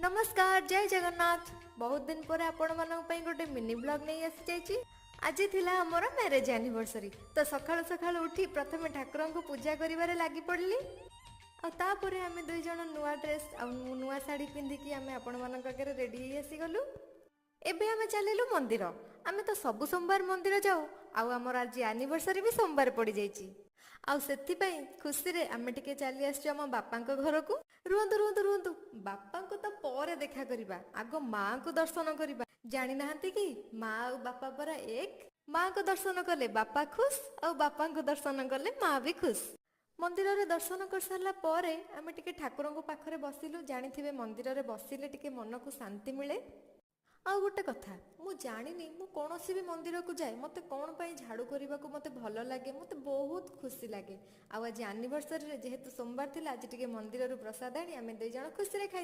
नमस्कार जय जगन्नाथ। बहुत दिन पर आपण मानक पई गोटे मिनी ब्लॉग नहीं आसी जाइछि। आज थिला हमर मैरिज एनिवर्सरी तो सकाळु सकाळु उठी प्रथमे ठाकुर को पूजा करिवारे लागि पड़ली। आ तापरे आमे दुई जण नुआ ड्रेस आ नुआ साड़ी पिंधिकी आमे आपण मानक आगे रेडी आसी गलु। एबे आमे चलिलु मंदिर। आमे तो सब सोमवार मंदिर जाऊ आउ हमर आज एनिवर्सरी भी सोमवार पड़ी जाइछि। आउ सेति पई खुशी रे आमे टिके चली आसछु हम बापांक घर को। रुहंतु रुहंतु रुहंतु बापांको तो परे देखा करिबा, आगो माँ को दर्शन करिबा। जानि नाहंती कि माँ और बापा परा एक। माँ को दर्शन कले बापा खुश और बापा को दर्शन कले माँ भी खुश। मंदिर रे दर्शन कर सारला परे आमे टिके ठाकुरंक पाखरे बसिलु। जानिथिबे मंदिर रे बसिले टिके मन को शांति मिले। आउ गोटे कथा मु जानिनी मु कोनोसी भी मंदिर को जाए मते कोन पई झाड़ू करबा को मते भलो लागे, मते बहुत खुशी लागे। आ आज एनिवर्सरी रे जेहेतु सोमवार थिला आज टिके मंदिर रु प्रसाद आनी आमे दुई जण खुशी रे खाइ